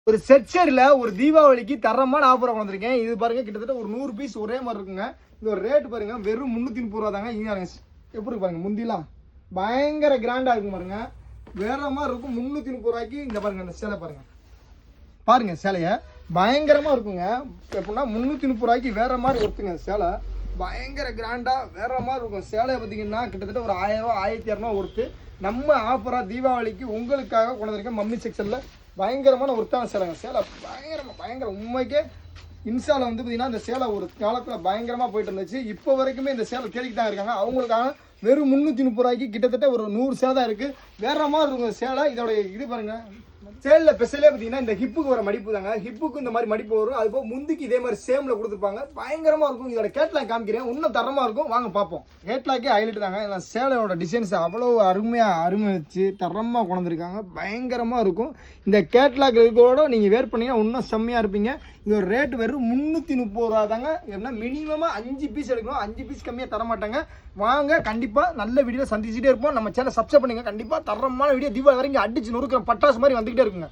ஒரு செட்ஷரில் ஒரு தீபாவளிக்கு தரமான ஆஃபரை வந்திருக்கேன். இது பாருங்க கிட்டத்தட்ட ஒரு 100 பீஸ் ஒரே மாதிரி இருக்குங்க. இது ஒரு ரேட் பாருங்க வெறும் 330 ரூபா தாங்க. இங்கே எப்படி பாருங்க முந்திலாம் பயங்கர கிராண்டா இருக்கும் பாருங்க, வேற மாதிரி இருக்கும். 330 ரூபாய்க்கு இந்த பாருங்க இந்த சேலை பாருங்க, பாருங்க சேலையை பயங்கரமா இருக்குங்க. எப்படின்னா 330 ரூபாய்க்கு வேற மாதிரி இருக்குங்க சேலை, பயங்கர கிராண்டா வேற மாதிரி இருக்கும். சேலையை பார்த்தீங்கன்னா கிட்டத்தட்ட ஒரு 1000 ரூபா 1200 ஒருத்து. நம்ம ஆஃபரா தீபாவளிக்கு உங்களுக்காக கொண்டு வந்திருக்கேன் மம்மி செக்ஷன்ல. பயங்கரமான ஒருத்தான சேலைங்க. சேலை பயங்கர உண்மைக்கே இன்ஸ்டாவில் வந்து பார்த்தீங்கன்னா இந்த சேலை ஒரு காலத்தில் பயங்கரமாக போயிட்டு இருந்துச்சு. இப்போ வரைக்குமே இந்த சேலை கேள்விக்கு தான் இருக்காங்க. அவங்களுக்காக வெறும் 330 ரூபாய்க்கு கிட்டத்தட்ட ஒரு 100 சேலை தான் இருக்குது. வேற மாதிரி இருக்கும் சேலை. இதோட இது பாருங்க, சேலில் ஸ்பெஷலே பார்த்தீங்கன்னா இந்த ஹிப்புக்கு வர மடிப்பு தாங்க. ஹிப்புக்கு இந்த மாதிரி மடிப்பு வரும். அது போக முந்திக்கு இதே மாதிரி சேமில் கொடுத்துருப்பாங்க. பயங்கரமாக இருக்கும். இதோட கேட்லாக் காமிக்கிறேன், இன்னும் தரமாக இருக்கும். வாங்க பார்ப்போம். கேட்லாக்கே ஹைலைட் தாங்க. இந்த சேலையோட டிசைன்ஸ் அவ்வளோ அருமையாக வச்சு தரமாக கொண்டிருக்காங்க. பயங்கரமாக இருக்கும். இந்த கேட்லாக் இருக்கோட நீங்கள் வேர் பண்ணீங்கன்னா இன்னும் செம்மையாக இருப்பீங்க. இதோட ரேட் வெறும் 330 ரூபா தாங்க. எப்படின்னா மினிமமாக 5 பீஸ் எடுக்கணும். 5 பீஸ் கம்மியாக தர மாட்டாங்க. வாங்க, கண்டிப்பாக நல்ல வீடியோ சந்திச்சுட்டே இருப்போம். நம்ம சேனல் சப்ஸ்கிரைப் பண்ணுங்க. கண்டிப்பாக தரமான வீடியோ தீபாவளி வரைக்கும் அடிச்சு நொறுக்கிற பட்டாசு மாதிரி வந்துகிட்டே இருக்குங்க.